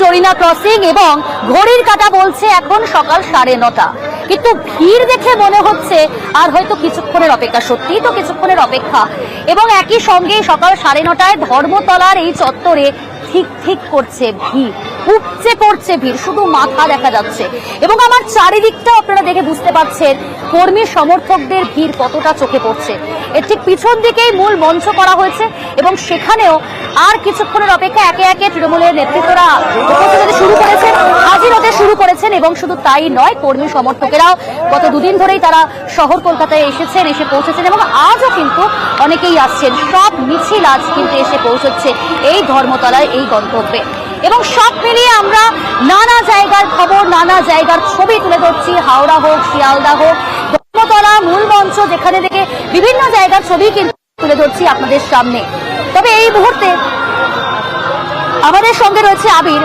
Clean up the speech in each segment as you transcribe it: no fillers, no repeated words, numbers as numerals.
Dorina crossing এবং ঘড়ির কাঁটা বলছে এখন সকাল 9:30। কিন্তু ভিড় দেখে মনে হচ্ছে আর হয়তো কিছুক্ষণের অপেক্ষা, সত্যিই তো কিছুক্ষণের অপেক্ষা। এবং একই সঙ্গে সকাল 9:30 ধর্মতলার এই চত্বরে ঠিক ঠিক করছে ভিড়, উপচে পড়ছে ভিড়, শুধু মাথা দেখা যাচ্ছে। এবং আমার চারিদিকটা আপনারা দেখে বুঝতে পারছেন কর্মী সমর্থকদের ভিড় কতটা চোখে পড়ছে। এর ঠিক পিছন দিকেই মূল মঞ্চ করা হয়েছে এবং সেখানেও আর কিছুক্ষণের অপেক্ষা। একে একে তৃণমূলের নেতৃত্বরা উপস্থিত হতে শুরু করেছেন, হাজির হতে শুরু করেছেন। এবং শুধু তাই নয়, কর্মী সমর্থকেরাও গত দুদিন ধরেই তারা শহর কলকাতায় এসেছেন, এসে পৌঁছেছেন এবং আজও কিন্তু অনেকেই আসছেন। সব মিছিল আজ কিন্তু এসে পৌঁছচ্ছে এই ধর্মতলায়, এই গন্তব্যে। এবং সব মিলিয়ে আমরা নানা জায়গার খবর, নানা জায়গার ছবি তুলে ধরছি। হাওড়া হোক, শিয়ালদা হোক, ধর্মতলা মূল মঞ্চ, যেখানে থেকে বিভিন্ন জায়গার ছবি কিন্তু তুলে ধরছি আপনাদের সামনে। তবে এই মুহূর্তে আমাদের সঙ্গে রয়েছে আবির।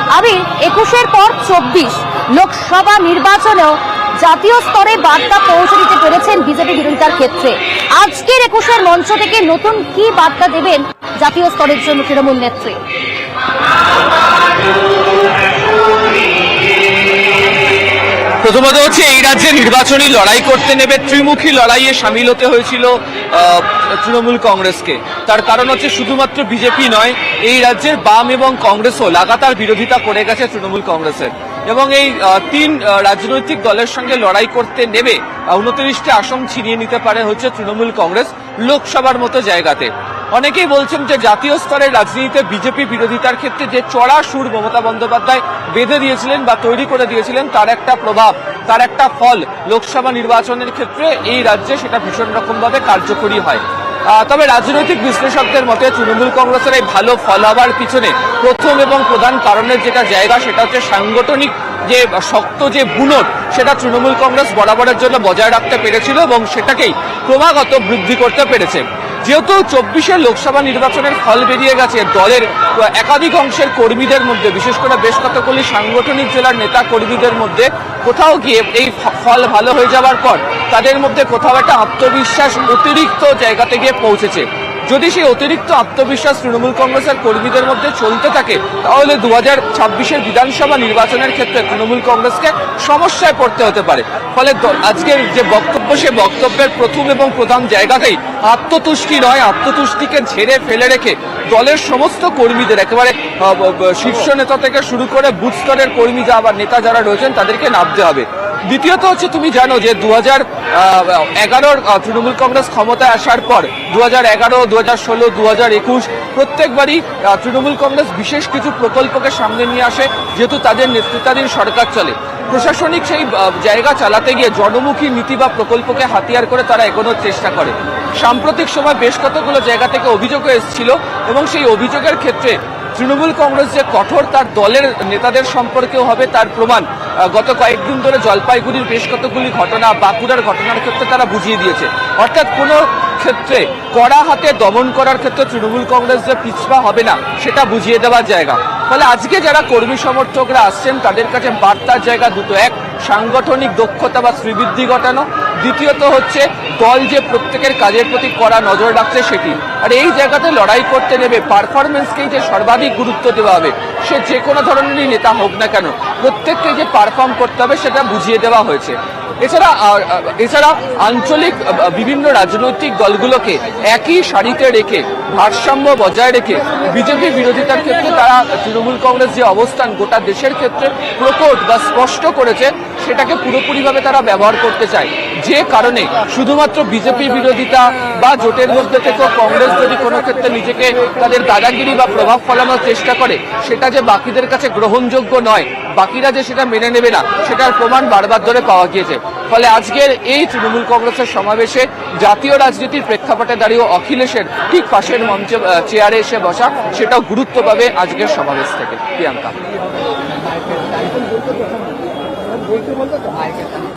21-এর পর 24 লোকসভা নির্বাচনেও জাতীয় স্তরে বার্তা পৌঁছে দিতে পেরেছেন বিজেপি বিরোধিতার ক্ষেত্রে। আজকের 21-এর মঞ্চ থেকে নতুন কি বার্তা দেবেন জাতীয় স্তরের জন্য তৃণমূল নেত্রী? প্রথমত হচ্ছে এই রাজ্যে নির্বাচনী লড়াই করতে নেবে ত্রিমুখী লড়াইয়ে সামিল হতে হয়েছিল তৃণমূল কংগ্রেসকে। তার কারণ হচ্ছে শুধুমাত্র বিজেপি নয়, এই রাজ্যের বাম এবং কংগ্রেসও লাগাতার বিরোধিতা করে গেছে তৃণমূল কংগ্রেসের। এবং এই তিন রাজনৈতিক দলের সঙ্গে লড়াই করতে নেবে 29টি আসন ছিনিয়ে নিতে পারে হচ্ছে তৃণমূল কংগ্রেস লোকসভার মতো জায়গাতে। অনেকেই বলছেন যে জাতীয় স্তরের রাজনীতিতে বিজেপি বিরোধিতার ক্ষেত্রে যে চড়া সুর মমতা বন্দ্যোপাধ্যায় বেঁধে দিয়েছিলেন বা তৈরি করে দিয়েছিলেন, তার একটা প্রভাব, তার একটা ফল লোকসভা নির্বাচনের ক্ষেত্রে এই রাজ্যে সেটা ভীষণ রকমভাবে কার্যকরী হয়। তবে রাজনৈতিক বিশ্লেষকদের মতে তৃণমূল কংগ্রেসের এই ভালো ফল হওয়ার পিছনে প্রথম এবং প্রধান কারণের যেটা জায়গা, সেটা হচ্ছে সাংগঠনিক যে শক্ত যে বুনট, সেটা তৃণমূল কংগ্রেস বরাবরের জন্য বজায় রাখতে পেরেছিল এবং সেটাকেই ক্রমাগত বৃদ্ধি করতে পেরেছে। যেহেতু 24-এর লোকসভা নির্বাচনের ফল বেরিয়ে গেছে, দলের একাধিক অংশের কর্মীদের মধ্যে, বিশেষ করে বেশ কতগুলি সাংগঠনিক জেলার নেতা কর্মীদের মধ্যে কোথাও গিয়ে এই ফল ভালো হয়ে যাওয়ার পর তাদের মধ্যে কোথাও একটা আত্মবিশ্বাস অতিরিক্ত জায়গাতে গিয়ে পৌঁছেছে। যদি সেই অতিরিক্ত আত্মবিশ্বাস তৃণমূল কংগ্রেসের কর্মীদের মধ্যে চলতে থাকে, তাহলে 2026-এর বিধানসভা নির্বাচনের ক্ষেত্রে তৃণমূল কংগ্রেসকে সমস্যায় পড়তে হতে পারে। ফলে আজকের যে বক্তব্য, সে বক্তব্যের প্রথম এবং প্রধান জায়গাতেই আত্মতুষ্টি নয়, আত্মতুষ্টিকে ঝেড়ে ফেলে রেখে দলের সমস্ত কর্মীদের, একেবারে শীর্ষ নেতা থেকে শুরু করে বুথ স্তরের কর্মী বা নেতা যারা রয়েছেন, তাদেরকে নামতে হবে। দ্বিতীয়ত হচ্ছে, তুমি জানো যে 2011 তৃণমূল কংগ্রেস ক্ষমতায় আসার পর 2011, 2016, 2021 প্রত্যেকবারই তৃণমূল কংগ্রেস বিশেষ কিছু প্রকল্পকে সামনে নিয়ে আসে। যেহেতু তাদের নেতৃত্বাধীন সরকার চলে, প্রশাসনিক সেই জায়গা চালাতে গিয়ে জনমুখী নীতি বা প্রকল্পকে হাতিয়ার করে তারা এগোনোর চেষ্টা করে। সাম্প্রতিক সময় বেশ কতগুলো জায়গা থেকে অভিযোগও এসেছিল এবং সেই অভিযোগের ক্ষেত্রে তৃণমূল কংগ্রেস যে কঠোর তার দলের নেতাদের সম্পর্কেও হবে তার প্রমাণ গত কয়েকদিন ধরে জলপাইগুড়ির বেশ কতগুলি ঘটনা, বাঁকুড়ার ঘটনার ক্ষেত্রে তারা বুঝিয়ে দিয়েছে। অর্থাৎ কোনো ক্ষেত্রে কড়া হাতে দমন করার ক্ষেত্রে তৃণমূল কংগ্রেস যে পিছপা হবে না, সেটা বুঝিয়ে দেওয়ার জায়গা। ফলে আজকে যারা কর্মী সমর্থকরা আসছেন, তাদের কাছে বার্তার জায়গা দুটো। এক, সাংগঠনিক দক্ষতা বা শ্রীবৃদ্ধি ঘটানো। দ্বিতীয়ত হচ্ছে দল যে প্রত্যেকের কাজের প্রতি কড়া নজর রাখছে সেটি। আর এই জায়গাতে লড়াই করতে নেবে পারফরমেন্সকেই যে সর্বাধিক গুরুত্ব দেওয়া হবে। সে যে কোনো ধরনেরই নেতা হোক না কেন, প্রত্যেককে যে পারফর্ম করতে হবে সেটা বুঝিয়ে দেওয়া হয়েছে। এছাড়া আঞ্চলিক বিভিন্ন রাজনৈতিক দলগুলোকে একই সারিতে রেখে, ভারসাম্য বজায় রেখে বিজেপি বিরোধিতার ক্ষেত্রে তারা তৃণমূল কংগ্রেস যে অবস্থান গোটা দেশের ক্ষেত্রে প্রকট বা স্পষ্ট করেছে, সেটাকে পুরোপুরিভাবে তারা ব্যবহার করতে চায়। যে কারণে শুধুমাত্র বিজেপি বিরোধিতা বা জোটের মধ্যে থেকেও কংগ্রেস যদি কোনো ক্ষেত্রে নিজেকে তাদের দাদাগিরি বা প্রভাব ফলানোর চেষ্টা করে, সেটা যে বাকিদের কাছে গ্রহণযোগ্য নয়, বাকিরা যে সেটা মেনে নেবে না, সেটার প্রমাণ বারবার ধরে পাওয়া গিয়েছে। ফলে আজকের এই তৃণমূল কংগ্রেসের সমাবেশে জাতীয় রাজনীতির প্রেক্ষাপটে দাঁড়িয়ে অখিলেশের ঠিক পাশের মঞ্চে চেয়ারে এসে বসা, সেটাও গুরুত্ব পাবে আজকের সমাবেশ থেকে। প্রিয়াঙ্কা।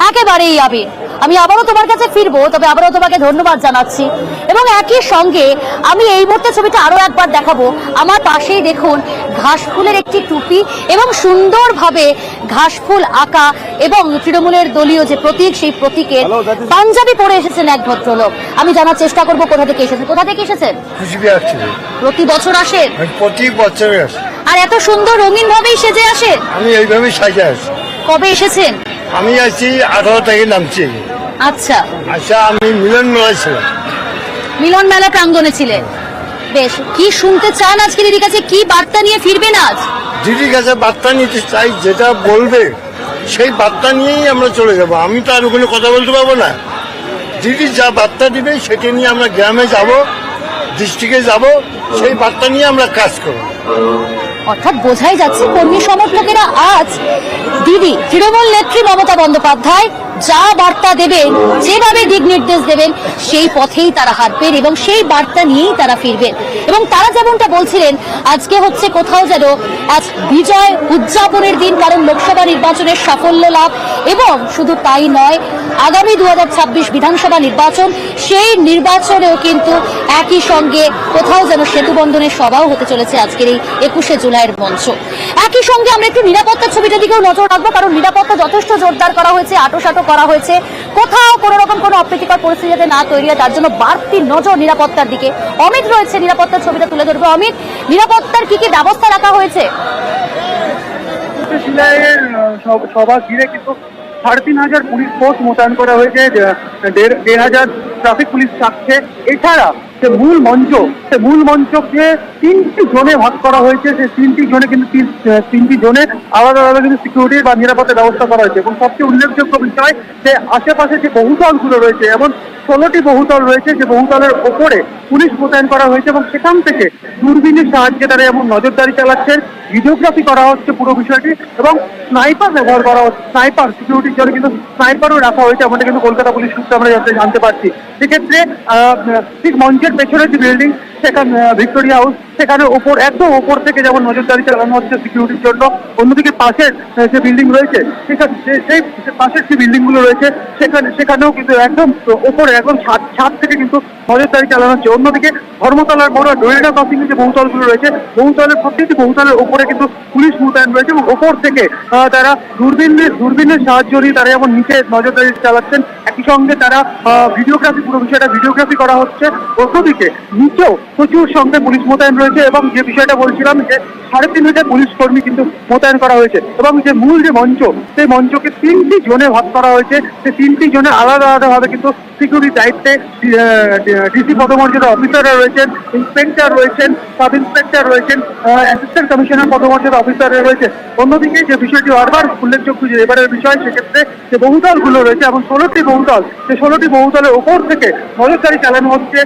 একেবারেই আবির, আমি আবারও তোমার কাছে ফিরবো, তবে আবারও তোমাকে ধন্যবাদ জানাচ্ছি। এবং একই সঙ্গে আমি এই মুহূর্তে ছবিটা আরো একবার দেখাবো। আমার পাশেই দেখুন ঘাস ফুলের একটি টুপি এবং সুন্দরভাবে ঘাস ফুল আঁকা এবং তৃণমূলের দলীয় যে প্রতীক, সেই প্রতীকের পাঞ্জাবি পরে এসেছেন এক ভদ্রলোক। আমি জানার চেষ্টা করবো কোথা থেকে এসেছেন। কোথা থেকে এসেছেন? কুচবিহার থেকে। প্রতি বছর আসেন? প্রতি বছরে আসি। আর এত সুন্দর রঙিন ভাবেই সেজে আসেন? আমি এইভাবেই সাজে আসি। কবে এসেছেন? আমি আছি 18 থেকে নামছি। আচ্ছা আচ্ছা, আমি মিলন মেলায় ছিলাম। মিলন মেলা প্রাঙ্গণে ছিলেন। বেশ, কি শুনতে চান আজকে দিদির কাছে? কি বার্তা নিয়ে ফিরবেন আজ? দিদির কাছে বার্তা নিতে চাই, যেটা বলবে সেই বার্তা নিয়েই আমরা চলে যাব। আমি তো আর ওখানে কথা বলতে পারবো না। দিদি যা বার্তা দিবে সেটা নিয়ে আমরা গ্রামে যাব, ডিস্ট্রিক্টে যাব, সেই বার্তা নিয়ে আমরা কাজ করব। অর্থাৎ বোঝাই যাচ্ছে কর্মী সমর্থকেরা আজ দিদি তৃণমূল নেত্রী মমতা বন্দ্যোপাধ্যায় যা বার্তা দেবেন, যেভাবে দিক নির্দেশ দেবেন, সেই পথেই তারা হাঁটবেন এবং সেই বার্তা নিয়েই তারা ফিরবেন। এবং তারা যেমনটা বলছিলেন, আজকে হচ্ছে কোথাও যেন আজ বিজয় উদযাপনের দিন, কারণ লোকসভা নির্বাচনের সাফল্য লাভ এবং শুধু তাই নয়, আগামী 2026 বিধানসভা নির্বাচন, সেই নির্বাচনেও কিন্তু একই সঙ্গে কোথাও যেন সেতু বন্ধনের সভাও হতে চলেছে আজকের এই 21শে জুলাইয়ের মঞ্চ। একই সঙ্গে আমরা একটু নিরাপত্তার ছবিটার দিকেও নজর রাখবো, কারণ নিরাপত্তা যথেষ্ট জোরদার করা হয়েছে, আঁটোসাঁটো করা হয়েছে। কোথাও কোনো রকম কোনো অপ্রীতিকর পরিস্থিতি যাতে না তৈরি হয়, তার জন্য বাড়তি নজর নিরাপত্তার দিকে। অমিত রয়েছে, নিরাপত্তার ছবিটা তুলে ধরবো। অমিত, নিরাপত্তার কি কি ব্যবস্থা রাখা হয়েছে? সভা ঘিরে কিন্তু 3,500 পুলিশ ফোর্স মোতায়েন করা হয়েছে, 1,500 ট্রাফিক পুলিশ থাকছে। এছাড়া যে মূল মঞ্চকে 3টি জোনে ভাগ করা হয়েছে। সেই 3টি জোনে কিন্তু 3টি জোনে আলাদা আলাদা কিন্তু সিকিউরিটি বা নিরাপত্তা ব্যবস্থা করা হয়েছে। এবং সবচেয়ে উল্লেখযোগ্য বিষয় যে আশেপাশে যে বহুতলগুলো রয়েছে, এমন 16টি বহুতল রয়েছে, যে বহুতলের ওপরে পুলিশ মোতায়েন করা হয়েছে এবং সেখান থেকে দূরবীনের সাহায্যে তারা এমন নজরদারি চালাচ্ছেন, ভিডিওগ্রাফি করা হচ্ছে পুরো বিষয়টি, এবং স্নাইপার ব্যবহার করা হচ্ছে। স্নাইপার সিকিউরিটির জন্য কিন্তু স্নাইপারও রাখা হয়েছে, এমনটা কিন্তু কলকাতা পুলিশ সূত্রে আমরা জানতে পারছি। সেক্ষেত্রে ঠিক মঞ্চের পেছনে যে বিল্ডিং, সেখানে ভিক্টোরিয়া হাউস, সেখানে একদম ওপর থেকে যেমন নজরদারি চালানো হচ্ছে সিকিউরিটির জন্য, অন্যদিকে পাশের যে বিল্ডিং রয়েছে, সেই পাশের যে বিল্ডিং গুলো রয়েছে সেখানেও কিন্তু একদম ওপরে একদম ছাদ থেকে কিন্তু নজরদারি চালানো হচ্ছে। অন্যদিকে ধর্মতলার বড় ডোরিনা ক্রসিং যে বহুতলগুলো রয়েছে, প্রত্যেকটি বহুতলের ওপরে কিন্তু পুলিশ মোতায়েন রয়েছে এবং ওপর থেকে তারা দূরবীনের সাহায্য নিয়ে তারা যেমন নিচে নজরদারি চালাচ্ছেন। একই সঙ্গে তারা ভিডিওগ্রাফি, পুরো বিষয়টা ভিডিওগ্রাফি করা হচ্ছে। অন্যদিকে নিচেও প্রচুর সংখ্যে পুলিশ মোতায়েন রয়েছে এবং যে বিষয়টা বলছিলাম যে 3,500 পুলিশ কর্মী কিন্তু মোতায়েন করা হয়েছে। এবং যে মূল যে মঞ্চ, সেই মঞ্চকে 3টি জোনে ভাগ করা হয়েছে। সেই 3টি জোনে আলাদা আলাদাভাবে কিন্তু সিকিউরিটি দায়িত্বে ডিসি পদমর্যাদা অফিসাররা রয়েছেন, ইন্সপেক্টর রয়েছেন, সাব ইন্সপেক্টর রয়েছেন, অ্যাসিস্ট্যান্ট কমিশনার পদমর্যাদা অফিসাররা রয়েছে। অন্যদিকে যে বিষয়টি বারবার উল্লেখযোগ্য যে এবারের বিষয়, সেক্ষেত্রে যে বহুতলগুলো রয়েছে এবং 16টি বহুতল, সেই 16টি বহুতলের ওপর থেকে নজরদারি চালানো হচ্ছে।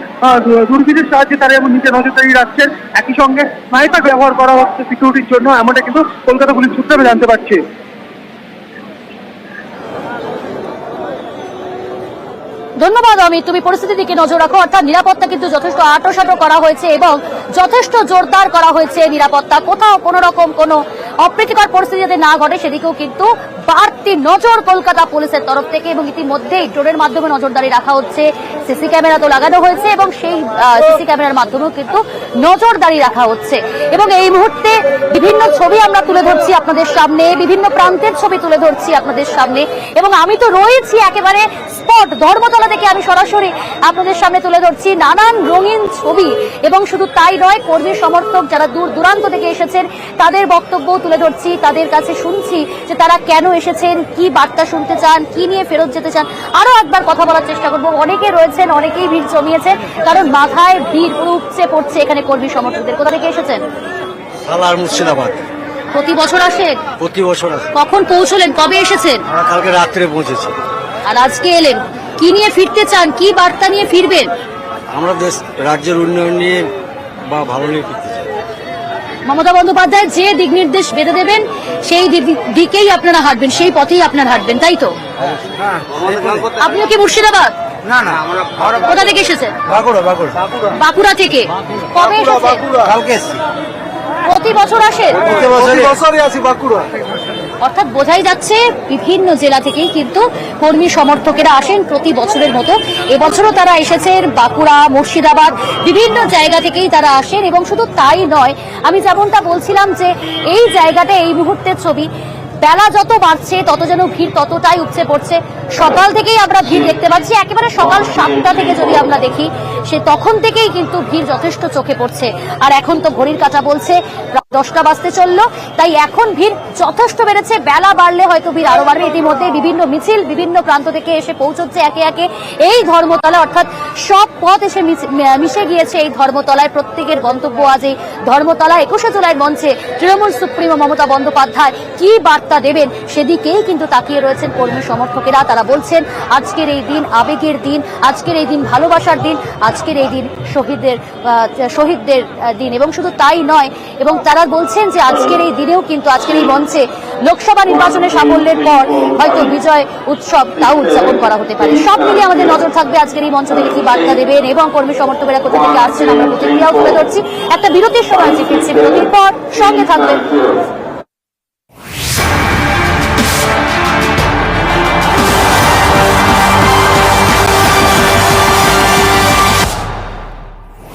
দূরবীনের সাহায্যে তারা এমন নিচে নজরদারি রাখছেন। একই সঙ্গে স্নাইপার ব্যবহার করা হচ্ছে সিকিউরিটির জন্য, এমনটা কিন্তু কলকাতা পুলিশ সূত্রে আমি জানতে পারছি। ধন্যবাদ অমিত, তুমি পরিস্থিতির দিকে নজর রাখো। অর্থাৎ নিরাপত্তা কিন্তু যথেষ্ট আঁটোসাঁটো করা হয়েছে এবং যথেষ্ট জোরদার করা হয়েছে নিরাপত্তা। কোথাও কোনো রকম কোনো অপ্রীতিকর পরিস্থিতি যাতে না ঘটে, সেদিকেও কিন্তু বাড়তি নজর কলকাতা পুলিশের তরফ থেকে। এবং ইতিমধ্যেই ড্রোনের মাধ্যমে নজরদারি রাখা হচ্ছে, সিসি ক্যামেরা তো লাগানো হয়েছে এবং সেই সিসি ক্যামেরার মাধ্যমেও কিন্তু নজরদারি রাখা হচ্ছে। এবং এই মুহূর্তে বিভিন্ন ছবি আমরা তুলে ধরছি আপনাদের সামনে, বিভিন্ন প্রান্তের ছবি তুলে ধরছি আপনাদের সামনে। এবং আমি তো রয়েছি একেবারে স্পট ধর্মতলা থেকে, আমি সরাসরি আপনাদের সামনে তুলে ধরছি নানান রঙিন ছবি। এবং শুধু তাই নয়, কর্মী সমর্থক যারা দূর দূরান্ত থেকে এসেছেন তাদের বক্তব্য তুলে ধরছি, তাদের কাছে শুনছি যে তারা কেন এসেছেন, কি বার্তা শুনতে চান, কি নিয়ে ফেরত যেতে চান। আরো একবার কথা বলার চেষ্টা করবো। অনেকে রয়েছেন, অনেকেই ভিড় জমিয়েছেন, কারণ মাথায় ভিড় উপচে পড়ছে এখানে কর্মী সমর্থকদের। কোথা থেকে এসেছেন? সালার মুর্শিদাবাদ। প্রতি বছর আসেন? প্রতি বছর আসে। কখন পৌঁছলেন, কবে এসেছেন? আমরা কালকে রাত্রে পৌঁছেছি। আর আজকে এলেন, কি নিয়ে ফিরতে চান, কি বার্তা নিয়ে ফিরবেন? আমরা রাজ্যের উন্নয়ন নিয়ে বা ভালো নিয়ে ফিরতে চাই। মমতা বন্দ্যোপাধ্যায় যে দিক নির্দেশ বেঁধে দেবেন, সেই দিকেই আপনারা হাঁটবেন, সেই পথেই আপনারা হাঁটবেন, তাই তো? আপনিও কি মুর্শিদাবাদ? না না, আমরা কোথা থেকে এসেছেন? বাঁকুড়া। বাঁকুড়া থেকে। কবে এসেছেন? কালকে এসেছি। প্রতি বছর আসেন? বছরই আছি বাঁকুড়া। অর্থাৎ বোঝাই যাচ্ছে বিভিন্ন জেলা থেকেই কিন্তু কর্মী সমর্থকেরা আসেন প্রতি বছরের মতো। এবছরও তারা এসেছেন বাঁকুড়া, মুর্শিদাবাদ, বিভিন্ন জায়গা থেকেই তারা আসেন। এবং শুধু তাই নয়, আমি যেমনটা বলছিলাম যে এই জায়গাটা এই মুহূর্তের ছবি, বেলা যত বাড়ছে তত যেন ভিড় ততটাই উপচে পড়ছে। সকাল থেকেই আমরা ভিড় দেখতে পাচ্ছি, একেবারে সকাল 7টা থেকে যদি আমরা দেখি সে তখন থেকেই কিন্তু ভিড় যথেষ্ট চোখে পড়ছে। আর এখন তো ঘড়ির কাঁটা বলছে 10টা বাজতে চললো, তাই এখন ভিড় যথেষ্ট বেড়েছে। বেলা বাড়লে হয়তো ভিড় আরো বাড়বে। ইতিমধ্যে বিভিন্ন মিছিল বিভিন্ন প্রান্ত থেকে এসে পৌঁছচ্ছে একে একে এই ধর্মতলা, অর্থাৎ সব পথ এসে মিশে গিয়েছে এই ধর্মতলায়। প্রত্যেকের গন্তব্য আজ এই ধর্মতলা। 21শে জুলাই মঞ্চে তৃণমূল সুপ্রিমো মমতা বন্দ্যোপাধ্যায় কি বার্তা দেবেন সেদিকেই কিন্তু তাকিয়ে রয়েছেন কর্মী সমর্থকেরা। তারা বলছেন আজকের এই দিন আবেগের দিন, আজকের এই দিন ভালোবাসার দিন, আজকের এই দিন শহীদদের দিন। এবং শুধু তাই নয়, এবং তারা বলছেন যে আজকের এই দিনেও কিন্তু আজকের এই মঞ্চে লোকসভা নির্বাচনে সাফল্যের পর হয়তো বিজয় উৎসব তাও উদযাপন করা হতে পারে। সব মিলিয়ে আমাদের নজর থাকবে আজকের এই মঞ্চ থেকে কি বার্তা দেবেন এবং কর্মী সমর্থকেরা কোথা থেকে আসছেন আমরা প্রতিক্রিয়াও তুলে ধরছি। একটা বিরতির সময় ফিরছি, বিরতির পর সঙ্গে থাকবেন।